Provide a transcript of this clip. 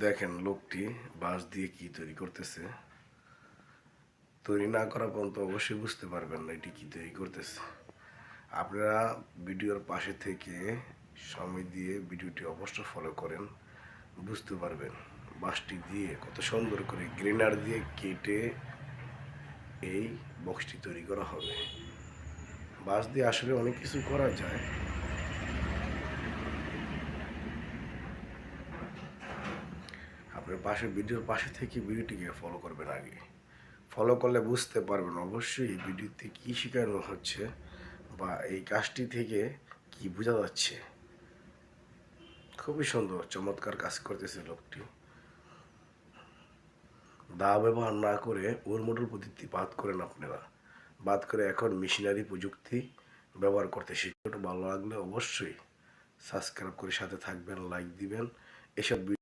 দেখেন লোকটি বাঁশ দিয়ে কি তৈরি করতেছে। তৈরি না করা পর্যন্ত অবশ্যই বুঝতে পারবেন না এটি কি তৈরি করতেছে। আপনারা ভিডিওর পাশে থেকে সময় দিয়ে ভিডিওটি অবশ্যই ফলো করেন, বুঝতে পারবেন বাঁশটি দিয়ে কত সুন্দর করে গ্রেনার দিয়ে কেটে এই বক্সটি তৈরি করা হবে। বাঁশ দিয়ে আসলে অনেক কিছু করা যায়। আপনার ভিডিওর পাশে থেকে ভিডিওটিকে ফলো করবেন আগে। ফলো করলে বুঝতে পারবেন অবশ্যই এই ভিডিওতে কী শেখানো হচ্ছে বা এই কাজটি থেকে কি বোঝা যাচ্ছে। খুবই সুন্দর চমৎকার কাজ করতেছে লোকটি। দা ব্যবহার না করে ওর মোটর পদ্ধতি বাদ করেন আপনারা। বাদ করে এখন মেশিনারি প্রযুক্তি ব্যবহার করতে শিখুন। ভালো লাগলে অবশ্যই সাবস্ক্রাইব করে সাথে থাকবেন, লাইক দিবেন। এসব